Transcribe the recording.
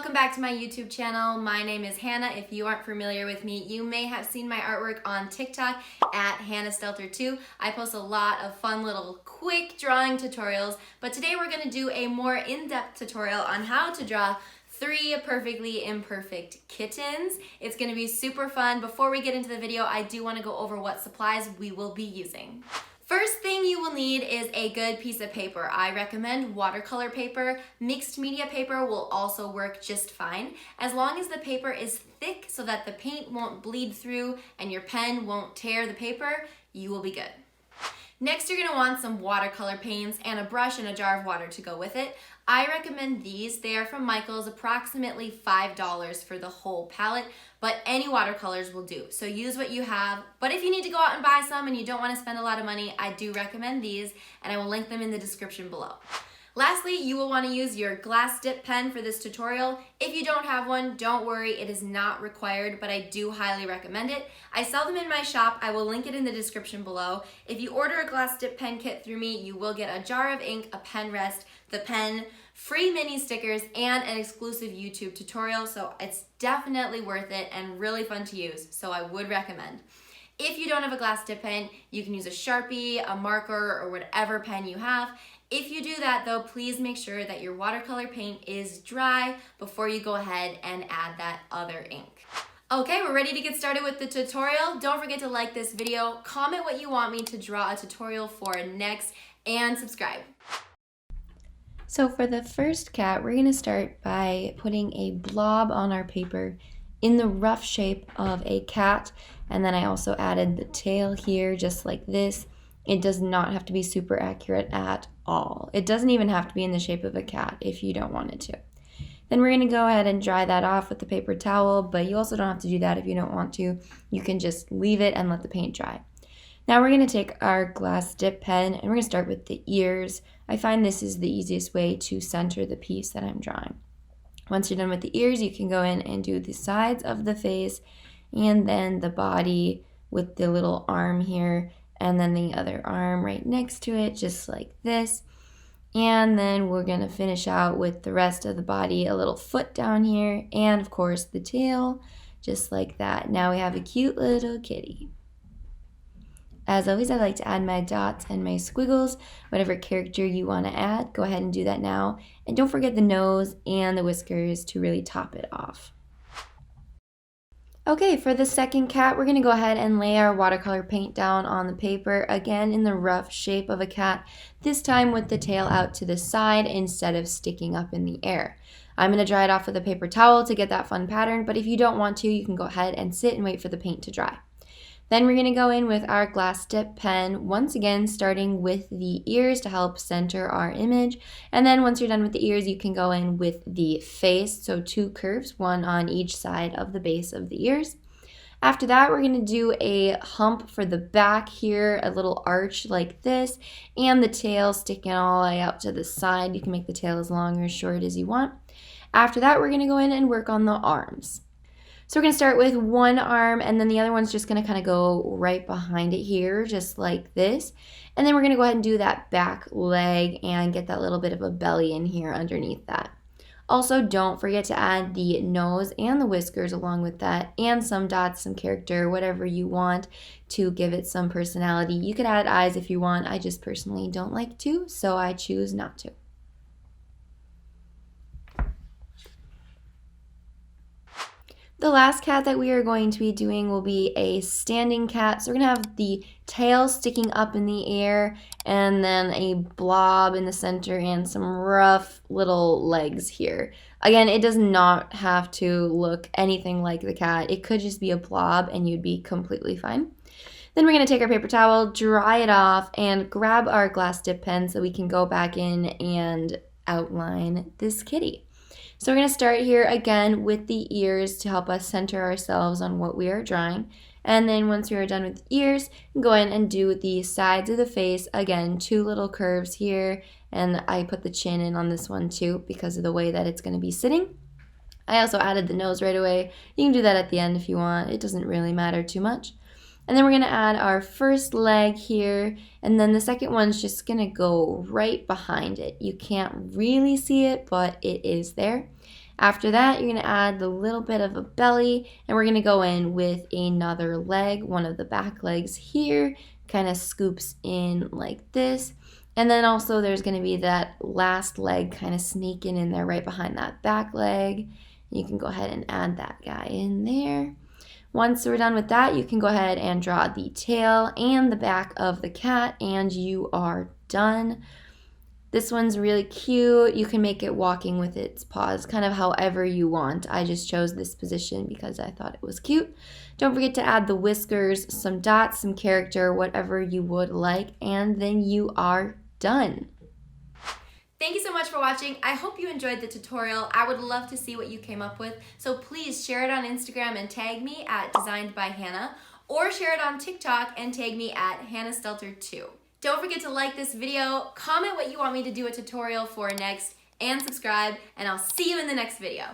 welcome back to my YouTube channel. My name is Hannah. If you aren't familiar with me, you may have seen my artwork on TikTok at hstelterart. I post a lot of fun little quick drawing tutorials, but today we're going to do a more in-depth tutorial on how to draw 3 perfectly imperfect kittens. It's going to be super fun. Before we get into the video, I do want to go over what supplies we will be using. First thing you will need is a good piece of paper. I recommend watercolor paper. Mixed media paper will also work just fine. As long as the paper is thick so that the paint won't bleed through and your pen won't tear the paper, you will be good. Next, you're gonna want some watercolor paints and a brush and a jar of water to go with it. I recommend these. They are from Michael's, approximately $5 for the whole palette, but any watercolors will do. So use what you have. But if you need to go out and buy some and you don't want to spend a lot of money, I do recommend these, and I will link them in the description below. Lastly, you will want to use your glass dip pen for this tutorial. If you don't have one, don't worry, it is not required, but I do highly recommend it. I sell them in my shop. I will link it in the description below. If you order a glass dip pen kit through me, you will get a jar of ink, a pen rest, the pen, free mini stickers, and an exclusive YouTube tutorial, so it's definitely worth it and really fun to use, so I would recommend. If you don't have a glass dip pen, you can use a Sharpie, a marker, or whatever pen you have. If you do that though, please make sure that your watercolor paint is dry before you go ahead and add that other ink. Okay, we're ready to get started with the tutorial. Don't forget to like this video, comment what you want me to draw a tutorial for next, and subscribe. So for the first cat, we're going to start by putting a blob on our paper in the rough shape of a cat, and then I also added the tail here just like this. It does not have to be super accurate at all. It doesn't even have to be in the shape of a cat if you don't want it to. Then we're going to go ahead and dry that off with the paper towel, but you also don't have to do that if you don't want to. You can just leave it and let the paint dry. Now we're going to take our glass dip pen and we're going to start with the ears. I find this is the easiest way to center the piece that I'm drawing. Once you're done with the ears, you can go in and do the sides of the face and then the body with the little arm here and then the other arm right next to it, just like this. And then we're going to finish out with the rest of the body, a little foot down here, and of course the tail, just like that. Now we have a cute little kitty. As always, I like to add my dots and my squiggles. Whatever character you want to add, go ahead and do that now. And don't forget the nose and the whiskers to really top it off. Okay, for the second cat, we're going to go ahead and lay our watercolor paint down on the paper, again in the rough shape of a cat, this time with the tail out to the side instead of sticking up in the air. I'm going to dry it off with a paper towel to get that fun pattern, but if you don't want to, you can go ahead and sit and wait for the paint to dry. Then we're going to go in with our glass dip pen, once again starting with the ears to help center our image. And then once you're done with the ears, you can go in with the face, so 2 curves, one on each side of the base of the ears. After that, we're going to do a hump for the back here, a little arch like this, and the tail sticking all the way out to the side. You can make the tail as long or as short as you want. After that, we're going to go in and work on the arms. So we're going to start with one arm, and then the other one's just going to kind of go right behind it here, just like this. And then we're going to go ahead and do that back leg and get that little bit of a belly in here underneath that. Also, don't forget to add the nose and the whiskers along with that, and some dots, some character, whatever you want to give it some personality. You could add eyes if you want. I just personally don't like to, so I choose not to. The last cat that we are going to be doing will be a standing cat. So we're going to have the tail sticking up in the air and then a blob in the center and some rough little legs here. Again, it does not have to look anything like the cat. It could just be a blob and you'd be completely fine. Then we're going to take our paper towel, dry it off, and grab our glass dip pen so we can go back in and outline this kitty. So we're going to start here again with the ears to help us center ourselves on what we are drawing. And then once we are done with the ears, go in and do the sides of the face. Again, 2 little curves here. And I put the chin in on this one too because of the way that it's going to be sitting. I also added the nose right away. You can do that at the end if you want. It doesn't really matter too much. And then we're going to add our first leg here, and then the second one's just going to go right behind it. You can't really see it, but it is there. After that, you're gonna add the little bit of a belly, and we're gonna go in with another leg, one of the back legs here, kind of scoops in like this. And then also there's gonna be that last leg kind of sneaking in there right behind that back leg. You can go ahead and add that guy in there. Once we're done with that, you can go ahead and draw the tail and the back of the cat, and you are done. This one's really cute. You can make it walking with its paws kind of however you want. I just chose this position because I thought it was cute. Don't forget to add the whiskers, some dots, some character, whatever you would like, and then you are done. Thank you so much for watching. I hope you enjoyed the tutorial. I would love to see what you came up with. So please share it on Instagram and tag me at Designed by Hannah, or share it on TikTok and tag me at hstelterart. Don't forget to like this video, comment what you want me to do a tutorial for next, and subscribe, and I'll see you in the next video.